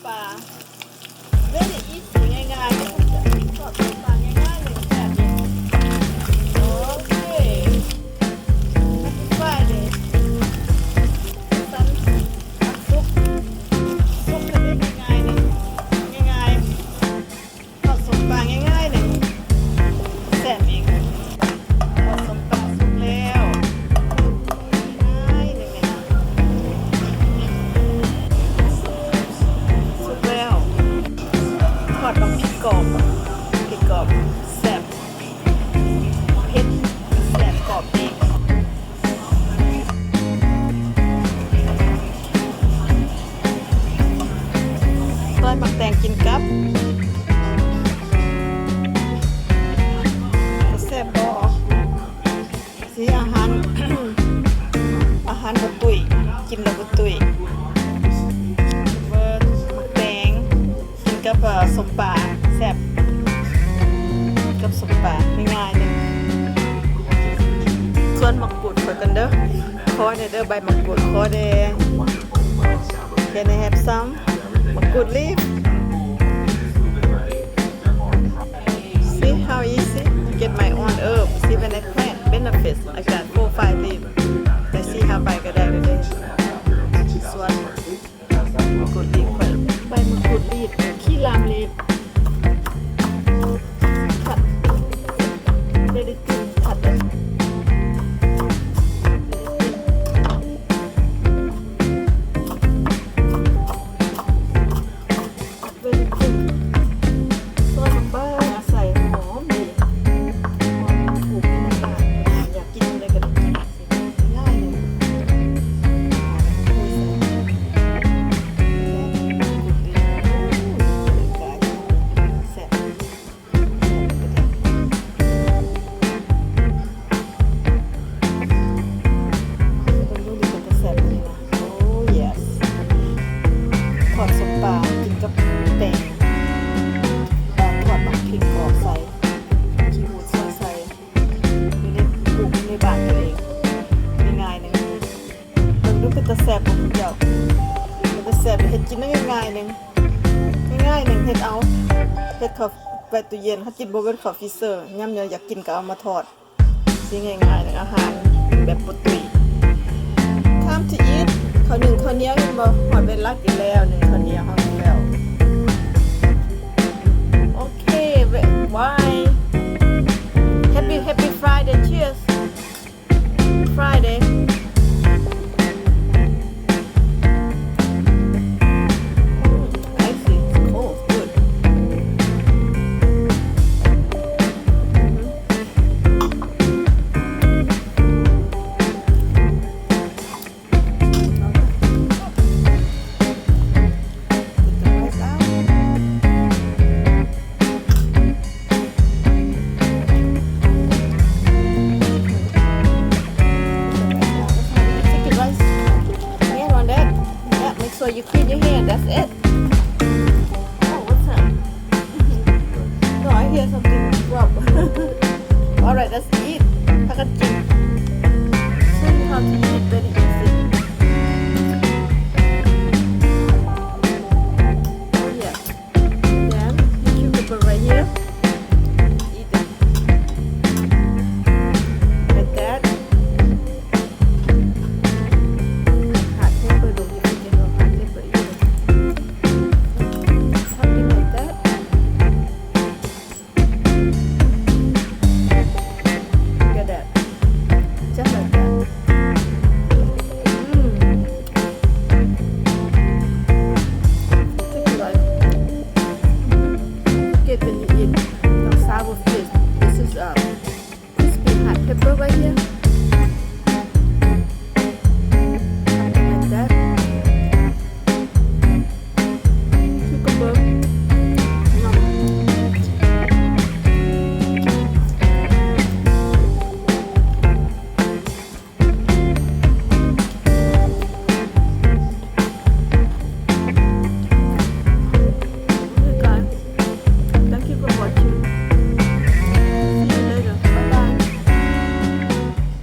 ปลาเรื่องอีสง่ายๆเนี่ยจะทอดส้มปลาง่ายๆเลยแบบนี้โอเคไปเลยสันซุปจะได้ง่ายๆเลยง่ายๆทอดส้มปลาง่ายๆเลยแซ่บเองทอดส้มปลาสุกแล้วง่ายเลยนะสุกแล้วทอดบางพริกกรอบแซ่บเผ็ดแซ่บกรอบดีต้นหมักแตงกินกับแซ่บบ่สีอาหาร อาหารบ่ตุ้ยกินแล้วบ่ตุ้ยหมักแตงกินกับส้มปลาแซ่บกับส้มปลาง่ายๆเลยส่วนมะกรูดเปิดกันเด้อขอเด้อใบมะกรูดขอเด้อ Can I have some มะกรูด leaf See how easy to get my own herb See when I plant benefits I got 4-5 leaves แต่ see how ใบก็ได้เลยส่วนมะกรูด leaf ใบมะกรูด leaf ขี้ลาม leafผัดได้กินผัดเลยทอดส้มปลากินกับแตงทอดบักพริกกรอบใส่ขี้หูดซอยใส่อยู่ในปลูกในบ้านตัวเองง่ายๆนึงมันดูเป็นตะแซ่บของคุณเจ้าเป็นตะแซ่บเฮ็ดกินได้ง่ายๆนึงเฮ็ดเอาเฮ็ดเข้าไปตู้เย็นเขากินบ่เป็นเข้าฟรีเซอร์ยามอยากกินก็เอามาทอดสิง่ายๆนึงอาหารแบบบ่ตุ้ยTime to eat ข้าวหนึ่งข้าวเหนียวยังบ่หอดเวลากินแล้วหนึ่งข้าวเหนียวเฮากินแล้วโอเค why happy Friday cheers Friday I see it's cold good So you clean your hand, that's it. Oh, what's that? No, I hear something rub. Alright, let's eat. Show you how to eat very easy.